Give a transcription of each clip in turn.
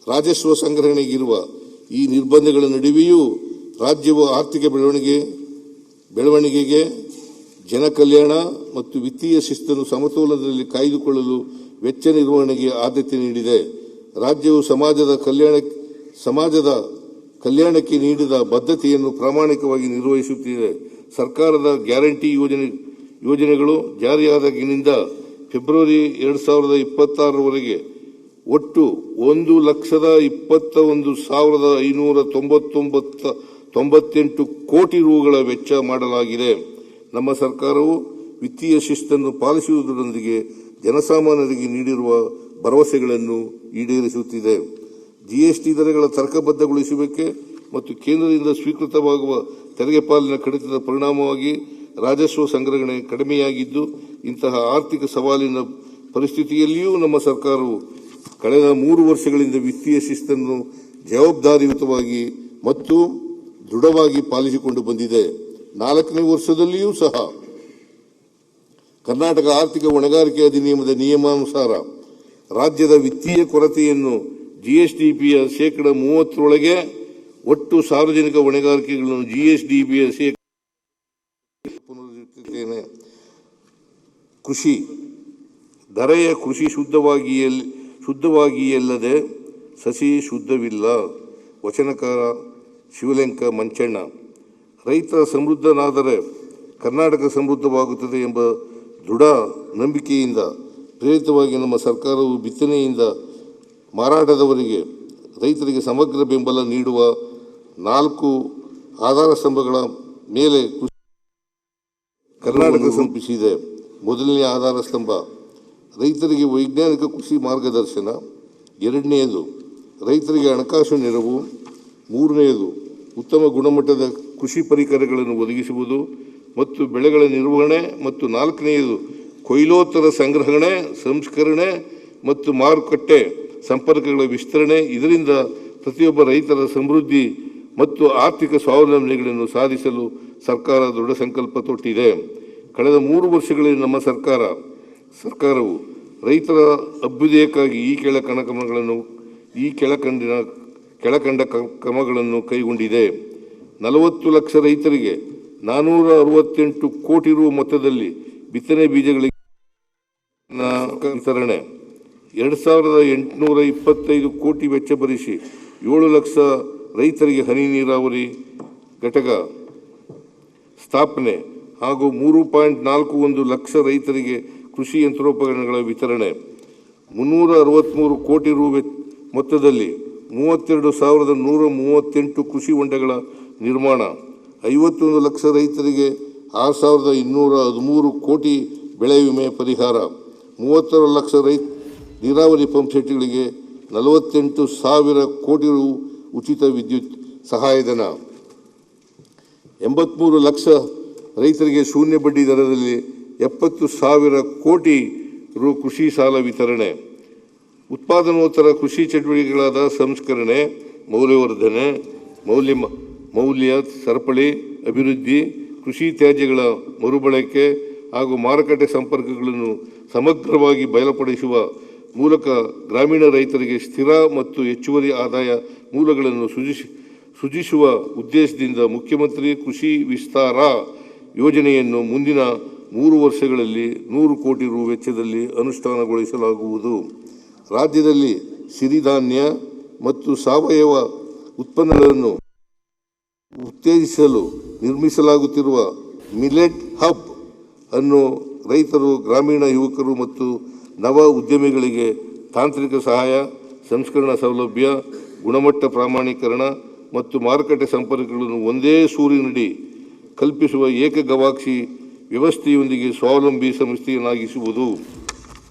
ರಾಜಸ್ವ ಸಂಗ್ರಹಣೆಗಿರುವ ಈ ನಿರ್ಬಂಧಗಳ ನಡುವೆಯೂ ರಾಜ್ಯವು ಆರ್ಥಿಕ ಬೆಳವಣಿಗೆಗೆ ಜನಕಲ್ಯಾಣ ಮತ್ತು ವಿತ್ತೀಯ ಶಿಸ್ತನ್ನು ಸಮತೋಲನದಲ್ಲಿ ಕಾಯ್ದುಕೊಳ್ಳಲು ವೆಚ್ಚ ನಿರ್ವಹಣೆಗೆ ಆದ್ಯತೆ ನೀಡಿದೆ. ರಾಜ್ಯವು ಸಮಾಜದ ಕಲ್ಯಾಣಕ್ಕೆ ನೀಡಿದ ಬದ್ಧತೆಯನ್ನು ಪ್ರಾಮಾಣಿಕವಾಗಿ ನಿರ್ವಹಿಸುತ್ತಿದೆ. ಸರ್ಕಾರದ ಗ್ಯಾರಂಟಿ ಯೋಜನೆಗಳು ಜಾರಿಯಾದಾಗಿನಿಂದ ಫೆಬ್ರವರಿ 2026 ಒಟ್ಟು 1,21,598 ಕೋಟಿ ರೂಗಳ ವೆಚ್ಚ ಮಾಡಲಾಗಿದೆ. ನಮ್ಮ ಸರ್ಕಾರವು ವಿತ್ತೀಯ ಶಿಸ್ತನ್ನು ಪಾಲಿಸುವುದರೊಂದಿಗೆ ಜನಸಾಮಾನ್ಯರಿಗೆ ನೀಡಿರುವ ಭರವಸೆಗಳನ್ನು ಈಡೇರಿಸುತ್ತಿದೆ. ಜಿಎಸ್ಟಿ ದರಗಳ ತರ್ಕಬದ್ಧಗೊಳಿಸುವಿಕೆ ಮತ್ತು ಕೇಂದ್ರದಿಂದ ಸ್ವೀಕೃತವಾಗುವ ತೆರಿಗೆ ಪಾಲಿನ ಕಡಿತದ ಪರಿಣಾಮವಾಗಿ ರಾಜಸ್ವ ಸಂಗ್ರಹಣೆ ಕಡಿಮೆಯಾಗಿದ್ದು, ಇಂತಹ ಆರ್ಥಿಕ ಸವಾಲಿನ ಪರಿಸ್ಥಿತಿಯಲ್ಲಿಯೂ ನಮ್ಮ ಸರ್ಕಾರವು ಕಳೆದ 3 ವರ್ಷಗಳಿಂದ ವಿತ್ತೀಯ ಶಿಸ್ತನ್ನು ಜವಾಬ್ದಾರಿಯುತವಾಗಿ ಮತ್ತು ದೃಢವಾಗಿ ಪಾಲಿಸಿಕೊಂಡು ಬಂದಿದೆ. 4ನೇ ವರ್ಷದಲ್ಲಿಯೂ ಸಹ ಕರ್ನಾಟಕ ಆರ್ಥಿಕ ಹೊಣೆಗಾರಿಕೆ ಅಧಿನಿಯಮದ ನಿಯಮಾನುಸಾರ ರಾಜ್ಯದ ವಿತ್ತೀಯ ಕೊರತೆಯನ್ನು ಜಿಎಸ್ಡಿಪಿಯ 30% ಒಟ್ಟು ಸಾರ್ವಜನಿಕ ಹೊಣೆಗಾರಿಕೆಗಳನ್ನು ಜಿಎಸ್ಡಿಪಿಯ ಪುನರುಚ್ಚರಿಸುತ್ತೇನೆ. ಕೃಷಿ ಧರೆಯ ಕೃಷಿ ಶುದ್ಧವಾಗಿಯಲ್ಲದೆ ಸಸಿ ಶುದ್ಧವಿಲ್ಲ. ವಚನಕಾರ ಶಿವಲೆಂಕ ಮಂಚಣ್ಣ. ರೈತ ಸಮೃದ್ಧನಾದರೆ ಕರ್ನಾಟಕ ಸಮೃದ್ಧವಾಗುತ್ತದೆ ಎಂಬ ದೃಢ ನಂಬಿಕೆಯಿಂದ ಪ್ರೇರಿತವಾಗಿ ನಮ್ಮ ಸರ್ಕಾರವು ಬಿತ್ತನೆಯಿಂದ ಮಾರಾಟದವರೆಗೆ ರೈತರಿಗೆ ಸಮಗ್ರ ಬೆಂಬಲ ನೀಡುವ 4 ಆಧಾರ ಸ್ತಂಭಗಳ ಮೇಲೆ ಕರ್ನಾಟಕ ಸಂಪಿಸಿದೆ. ಮೊದಲನೇ ಆಧಾರ ಸ್ತಂಭ ರೈತರಿಗೆ ವೈಜ್ಞಾನಿಕ ಕೃಷಿ ಮಾರ್ಗದರ್ಶನ. 2ನೇದು ರೈತರಿಗೆ ಹಣಕಾಸು ನೆರವು. 3ನೇದು ಉತ್ತಮ ಗುಣಮಟ್ಟದ ಕೃಷಿ ಪರಿಕರಗಳನ್ನು ಒದಗಿಸುವುದು ಮತ್ತು ಬೆಳೆಗಳ ನಿರ್ವಹಣೆ. ಮತ್ತು 4ನೇದು ಕೊಯ್ಲೋತ್ತರ ಸಂಗ್ರಹಣೆ, ಸಂಸ್ಕರಣೆ ಮತ್ತು ಮಾರುಕಟ್ಟೆ ಸಂಪರ್ಕಗಳ ವಿಸ್ತರಣೆ. ಇದರಿಂದ ಪ್ರತಿಯೊಬ್ಬ ರೈತರ ಸಮೃದ್ಧಿ ಮತ್ತು ಆರ್ಥಿಕ ಸ್ವಾವಲಂಬನೆಗಳನ್ನು ಸಾಧಿಸಲು ಸರ್ಕಾರ ದೃಢ ಸಂಕಲ್ಪ ತೊಟ್ಟಿದೆ. ಕಳೆದ 3 ವರ್ಷಗಳಲ್ಲಿ ನಮ್ಮ ಸರ್ಕಾರವು ರೈತರ ಅಭ್ಯುದಯಕ್ಕಾಗಿ ಈ ಕೆಳಕಂಡ ಕ್ರಮಗಳನ್ನು ಕೈಗೊಂಡಿದೆ. 40 ಲಕ್ಷ ರೈತರಿಗೆ 468 ಕೋಟಿ ರು ಮೊತ್ತದಲ್ಲಿ ಬಿತ್ತನೆ ಬೀಜಗಳಿಗೆ ವಿತರಣೆ. 2,825 ಕೋಟಿ ವೆಚ್ಚ ಭರಿಸಿ 7 ಲಕ್ಷ ರೈತರಿಗೆ ಹನಿ ನೀರಾವರಿ ಘಟಕ ಸ್ಥಾಪನೆ ಹಾಗೂ 3.41 ಲಕ್ಷ ರೈತರಿಗೆ ಕೃಷಿ ಯಂತ್ರೋಪಕರಣಗಳ ವಿತರಣೆ. 363 ಕೋಟಿ ರು ಮೊತ್ತದಲ್ಲಿ 32,138 ಕೃಷಿ ಹೊಂಡಗಳ ನಿರ್ಮಾಣ. 51 ಲಕ್ಷ ರೈತರಿಗೆ 6,213 ಕೋಟಿ ಬೆಳೆ ವಿಮೆ ಪರಿಹಾರ. 36 ಲಕ್ಷ ನೀರಾವರಿ ಪಂಪ್ ಸೆಟ್ಗಳಿಗೆ 48,000 ಕೋಟಿ ರು ಉಚಿತ ವಿದ್ಯುತ್ ಸಹಾಯಧನ. 83 ಲಕ್ಷ ರೈತರಿಗೆ ಶೂನ್ಯ ಬಡ್ಡಿ ದರದಲ್ಲಿ 70,000 ಕೋಟಿ ರು ಕೃಷಿ ಸಾಲ ವಿತರಣೆ. ಉತ್ಪಾದನೋತ್ತರ ಕೃಷಿ ಚಟುವಟಿಕೆಗಳಾದ ಸಂಸ್ಕರಣೆ, ಮೌಲ್ಯವರ್ಧನೆ, ಮೌಲ್ಯ ಸರಪಳಿ ಅಭಿವೃದ್ಧಿ, ಕೃಷಿ ತ್ಯಾಜ್ಯಗಳ ಮರುಬಳಕೆ ಹಾಗೂ ಮಾರುಕಟ್ಟೆ ಸಂಪರ್ಕಗಳನ್ನು ಸಮಗ್ರವಾಗಿ ಬಯಲುಪಡಿಸುವ ಮೂಲಕ ಗ್ರಾಮೀಣ ರೈತರಿಗೆ ಸ್ಥಿರ ಮತ್ತು ಹೆಚ್ಚುವರಿ ಆದಾಯ ಮೂಲಗಳನ್ನು ಸೃಜಿಸುವ ಉದ್ದೇಶದಿಂದ ಮುಖ್ಯಮಂತ್ರಿ ಕೃಷಿ ವಿಸ್ತಾರ ಯೋಜನೆಯನ್ನು ಮುಂದಿನ 3 ವರ್ಷಗಳಲ್ಲಿ 100 ಕೋಟಿ ರು ವೆಚ್ಚದಲ್ಲಿ ಅನುಷ್ಠಾನಗೊಳಿಸಲಾಗುವುದು. ರಾಜ್ಯದಲ್ಲಿ ಸಿರಿಧಾನ್ಯ ಮತ್ತು ಸಾವಯವ ಉತ್ಪನ್ನಗಳನ್ನು ಉತ್ತೇಜಿಸಲು ನಿರ್ಮಿಸಲಾಗುತ್ತಿರುವ ಮಿಲೆಟ್ ಹಬ್ ಅನ್ನು ರೈತರು, ಗ್ರಾಮೀಣ ಯುವಕರು ಮತ್ತು ನವ ಉದ್ಯಮಿಗಳಿಗೆ ತಾಂತ್ರಿಕ ಸಹಾಯ, ಸಂಸ್ಕರಣಾ ಸೌಲಭ್ಯ, ಗುಣಮಟ್ಟ ಪ್ರಮಾಣೀಕರಣ ಮತ್ತು ಮಾರುಕಟ್ಟೆ ಸಂಪರ್ಕಗಳನ್ನು ಒಂದೇ ಸೂರಿನಡಿ ಕಲ್ಪಿಸುವ ಏಕ ಗವಾಕ್ಷಿ ವ್ಯವಸ್ಥೆಯೊಂದಿಗೆ ಸ್ವಾವಲಂಬಿ ಸಂಸ್ಥೆಯನ್ನಾಗಿಸುವುದು.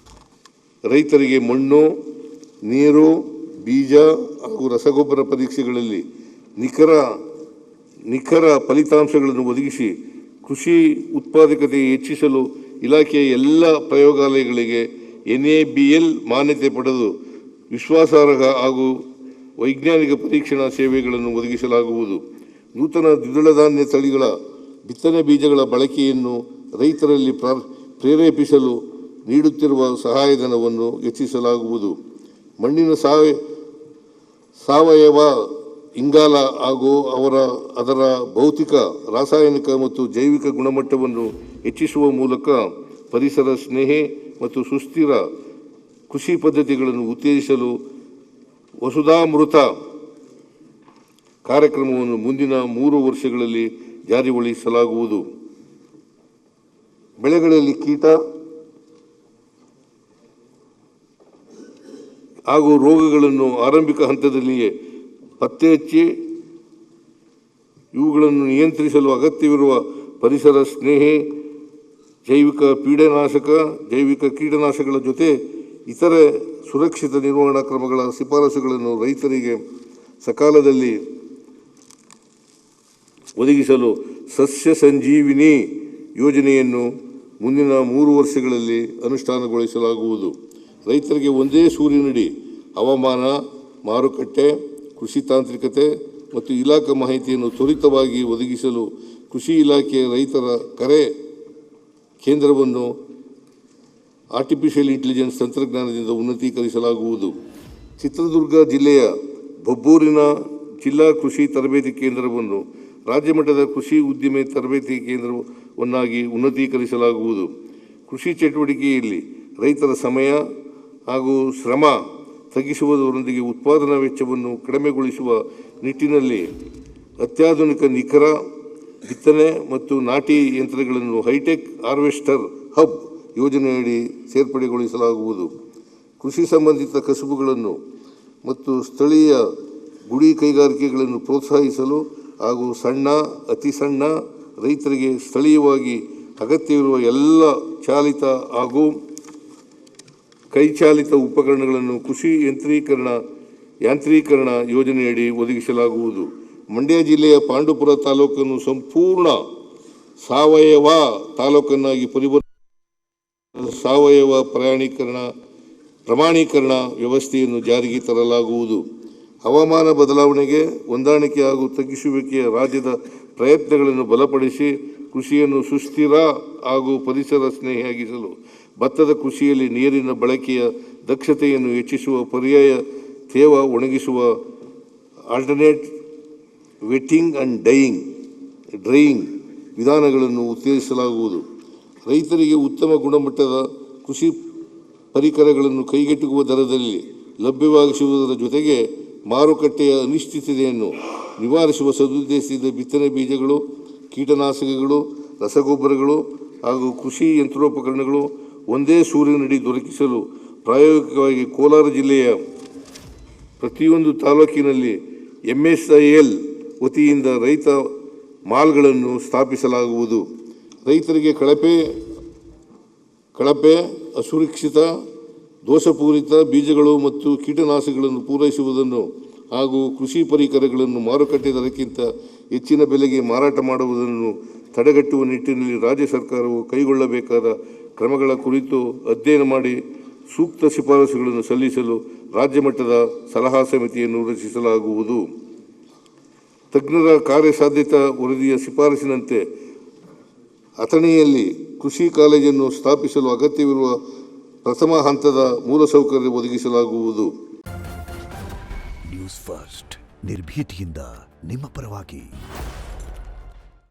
ರೈತರಿಗೆ ಮಣ್ಣು, ನೀರು, ಬೀಜ ಹಾಗೂ ರಸಗೊಬ್ಬರ ಪರೀಕ್ಷೆಗಳಲ್ಲಿ ನಿಖರ ಫಲಿತಾಂಶಗಳನ್ನು ಒದಗಿಸಿ ಕೃಷಿ ಉತ್ಪಾದಕತೆ ಹೆಚ್ಚಿಸಲು ಇಲಾಖೆಯ ಎಲ್ಲ ಪ್ರಯೋಗಾಲಯಗಳಿಗೆ NABL ಮಾನ್ಯತೆ ಪಡೆದು ವಿಶ್ವಾಸಾರ್ಹ ಹಾಗೂ ವೈಜ್ಞಾನಿಕ ಪರೀಕ್ಷಣಾ ಸೇವೆಗಳನ್ನು ಒದಗಿಸಲಾಗುವುದು. ನೂತನ ದ್ವಿದಳ ಧಾನ್ಯ ತಳಿಗಳ ಬಿತ್ತನೆ ಬೀಜಗಳ ಬಳಕೆಯನ್ನು ರೈತರಲ್ಲಿ ಪ್ರೇರೇಪಿಸಲು ನೀಡುತ್ತಿರುವ ಸಹಾಯಧನವನ್ನು ಹೆಚ್ಚಿಸಲಾಗುವುದು. ಮಣ್ಣಿನ ಸಾವಯವ ಇಂಗಾಲ ಹಾಗೂ ಅದರ ಭೌತಿಕ, ರಾಸಾಯನಿಕ ಮತ್ತು ಜೈವಿಕ ಗುಣಮಟ್ಟವನ್ನು ಹೆಚ್ಚಿಸುವ ಮೂಲಕ ಪರಿಸರ ಸ್ನೇಹಿ ಮತ್ತು ಸುಸ್ಥಿರ ಕೃಷಿ ಪದ್ಧತಿಗಳನ್ನು ಉತ್ತೇಜಿಸಲು ವಸುಧಾಮೃತ ಕಾರ್ಯಕ್ರಮವನ್ನು ಮುಂದಿನ 3 ವರ್ಷಗಳಲ್ಲಿ ಜಾರಿಗೊಳಿಸಲಾಗುವುದು. ಬೆಳೆಗಳಲ್ಲಿ ಕೀಟ ಹಾಗೂ ರೋಗಗಳನ್ನು ಆರಂಭಿಕ ಹಂತದಲ್ಲಿಯೇ ಪತ್ತೆ ಹಚ್ಚಿ ಇವುಗಳನ್ನು ನಿಯಂತ್ರಿಸಲು ಅಗತ್ಯವಿರುವ ಪರಿಸರ ಸ್ನೇಹಿ ಜೈವಿಕ ಕೀಟನಾಶಕಗಳ ಜೊತೆ ಇತರೆ ಸುರಕ್ಷಿತ ನಿರ್ವಹಣಾ ಕ್ರಮಗಳ ಶಿಫಾರಸುಗಳನ್ನು ರೈತರಿಗೆ ಸಕಾಲದಲ್ಲಿ ಒದಗಿಸಲು ಸಸ್ಯ ಸಂಜೀವಿನಿ ಯೋಜನೆಯನ್ನು ಮುಂದಿನ 3 ವರ್ಷಗಳಲ್ಲಿ ಅನುಷ್ಠಾನಗೊಳಿಸಲಾಗುವುದು. ರೈತರಿಗೆ ಒಂದೇ ಸೂರಿನಡಿ ಹವಾಮಾನ, ಮಾರುಕಟ್ಟೆ, ಕೃಷಿ ತಾಂತ್ರಿಕತೆ ಮತ್ತು ಇಲಾಖಾ ಮಾಹಿತಿಯನ್ನು ತ್ವರಿತವಾಗಿ ಒದಗಿಸಲು ಕೃಷಿ ಇಲಾಖೆಯ ರೈತರ ಕರೆ ಕೇಂದ್ರವನ್ನು ಆರ್ಟಿಫಿಷಿಯಲ್ ಇಂಟೆಲಿಜೆನ್ಸ್ ತಂತ್ರಜ್ಞಾನದಿಂದ ಉನ್ನತೀಕರಿಸಲಾಗುವುದು. ಚಿತ್ರದುರ್ಗ ಜಿಲ್ಲೆಯ ಬಬ್ಬೂರಿನ ಜಿಲ್ಲಾ ಕೃಷಿ ತರಬೇತಿ ಕೇಂದ್ರವನ್ನು ರಾಜ್ಯ ಮಟ್ಟದ ಕೃಷಿ ಉದ್ದಿಮೆ ತರಬೇತಿ ಕೇಂದ್ರವನ್ನಾಗಿ ಉನ್ನತೀಕರಿಸಲಾಗುವುದು. ಕೃಷಿ ಚಟುವಟಿಕೆಯಲ್ಲಿ ರೈತರ ಸಮಯ ಹಾಗೂ ಶ್ರಮ ತಗ್ಗಿಸುವುದರೊಂದಿಗೆ ಉತ್ಪಾದನಾ ವೆಚ್ಚವನ್ನು ಕಡಿಮೆಗೊಳಿಸುವ ನಿಟ್ಟಿನಲ್ಲಿ ಅತ್ಯಾಧುನಿಕ ನಿಖರ ಬಿತ್ತನೆ ಮತ್ತು ನಾಟಿ ಯಂತ್ರಗಳನ್ನು ಹೈಟೆಕ್ ಹಾರ್ವೆಸ್ಟರ್ ಹಬ್ ಯೋಜನೆಯಡಿ ಸೇರ್ಪಡೆಗೊಳಿಸಲಾಗುವುದು. ಕೃಷಿ ಸಂಬಂಧಿತ ಕಸುಬುಗಳನ್ನು ಮತ್ತು ಸ್ಥಳೀಯ ಗುಡಿ ಕೈಗಾರಿಕೆಗಳನ್ನು ಪ್ರೋತ್ಸಾಹಿಸಲು ಹಾಗೂ ಸಣ್ಣ, ಅತಿ ಸಣ್ಣ ರೈತರಿಗೆ ಸ್ಥಳೀಯವಾಗಿ ಅಗತ್ಯವಿರುವ ಎಲ್ಲ ಚಾಲಿತ ಹಾಗೂ ಕೈಚಾಲಿತ ಉಪಕರಣಗಳನ್ನು ಕೃಷಿ ಯಾಂತ್ರೀಕರಣ ಯೋಜನೆಯಡಿ ಒದಗಿಸಲಾಗುವುದು. ಮಂಡ್ಯ ಜಿಲ್ಲೆಯ ಪಾಂಡುಪುರ ತಾಲೂಕನ್ನು ಸಂಪೂರ್ಣ ಸಾವಯವ ತಾಲೂಕನ್ನಾಗಿ ಸಾವಯವ ಪ್ರಮಾಣೀಕರಣ ವ್ಯವಸ್ಥೆಯನ್ನು ಜಾರಿಗೆ ತರಲಾಗುವುದು. ಹವಾಮಾನ ಬದಲಾವಣೆಗೆ ಹೊಂದಾಣಿಕೆ ಹಾಗೂ ತಗ್ಗಿಸುವಿಕೆಯ ರಾಜ್ಯದ ಪ್ರಯತ್ನಗಳನ್ನು ಬಲಪಡಿಸಿ ಕೃಷಿಯನ್ನು ಸುಸ್ಥಿರ ಹಾಗೂ ಪರಿಸರ ಸ್ನೇಹಿಯಾಗಿಸಲು ಭತ್ತದ ಕೃಷಿಯಲ್ಲಿ ನೀರಿನ ಬಳಕೆಯ ದಕ್ಷತೆಯನ್ನು ಹೆಚ್ಚಿಸುವ ಪರ್ಯಾಯ ತೇವ ಒಣಗಿಸುವ ಆಲ್ಟರ್ನೇಟ್ ವೆಟ್ಟಿಂಗ್ ಆ್ಯಂಡ್ ಡ್ರೈಯಿಂಗ್ ವಿಧಾನಗಳನ್ನು ಉತ್ತೇಜಿಸಲಾಗುವುದು. ರೈತರಿಗೆ ಉತ್ತಮ ಗುಣಮಟ್ಟದ ಕೃಷಿ ಪರಿಕರಗಳನ್ನು ಕೈಗೆಟುಕುವ ದರದಲ್ಲಿ ಲಭ್ಯವಾಗಿಸುವುದರ ಜೊತೆಗೆ ಮಾರುಕಟ್ಟೆಯ ಅನಿಶ್ಚಿತತೆಯನ್ನು ನಿವಾರಿಸುವ ಸದುದ್ದೇಶದಿಂದ ಬಿತ್ತನೆ ಬೀಜಗಳು, ಕೀಟನಾಶಕಗಳು, ರಸಗೊಬ್ಬರಗಳು ಹಾಗೂ ಕೃಷಿ ಯಂತ್ರೋಪಕರಣಗಳು ಒಂದೇ ಸೂರಿನಡಿ ದೊರಕಿಸಲು ಪ್ರಾಯೋಗಿಕವಾಗಿ ಕೋಲಾರ ಜಿಲ್ಲೆಯ ಪ್ರತಿಯೊಂದು ತಾಲೂಕಿನಲ್ಲಿ MSIL ವತಿಯಿಂದ ರೈತ ಮಾಲ್ಗಳನ್ನು ಸ್ಥಾಪಿಸಲಾಗುವುದು. ರೈತರಿಗೆ ಕಳಪೆ ಅಸುರಕ್ಷಿತ, ದೋಷಪೂರಿತ ಬೀಜಗಳು ಮತ್ತು ಕೀಟನಾಶಕಗಳನ್ನು ಪೂರೈಸುವುದನ್ನು ಹಾಗೂ ಕೃಷಿ ಪರಿಕರಗಳನ್ನು ಮಾರುಕಟ್ಟೆ ದರಕ್ಕಿಂತ ಹೆಚ್ಚಿನ ಬೆಲೆಗೆ ಮಾರಾಟ ಮಾಡುವುದನ್ನು ತಡೆಗಟ್ಟುವ ನಿಟ್ಟಿನಲ್ಲಿ ರಾಜ್ಯ ಸರ್ಕಾರವು ಕೈಗೊಳ್ಳಬೇಕಾದ ಕ್ರಮಗಳ ಕುರಿತು ಅಧ್ಯಯನ ಮಾಡಿ ಸೂಕ್ತ ಶಿಫಾರಸುಗಳನ್ನು ಸಲ್ಲಿಸಲು ರಾಜ್ಯ ಮಟ್ಟದ ಸಲಹಾ ಸಮಿತಿಯನ್ನು ರಚಿಸಲಾಗುವುದು. ತಜ್ಞರ ಕಾರ್ಯಸಾಧ್ಯತಾ ವರದಿಯ ಶಿಫಾರಸಿನಂತೆ ಅಥಣಿಯಲ್ಲಿ ಕೃಷಿ ಕಾಲೇಜನ್ನು ಸ್ಥಾಪಿಸಲು ಅಗತ್ಯವಿರುವ ಪ್ರಥಮ ಹಂತದ ಮೂಲಸೌಕರ್ಯ ಒದಗಿಸಲಾಗುವುದು. ನ್ಯೂಸ್ ಫಸ್ಟ್ ನಿರ್ಭೀತಿಯಿಂದ ನಿಮ್ಮ ಪರವಾಗಿ.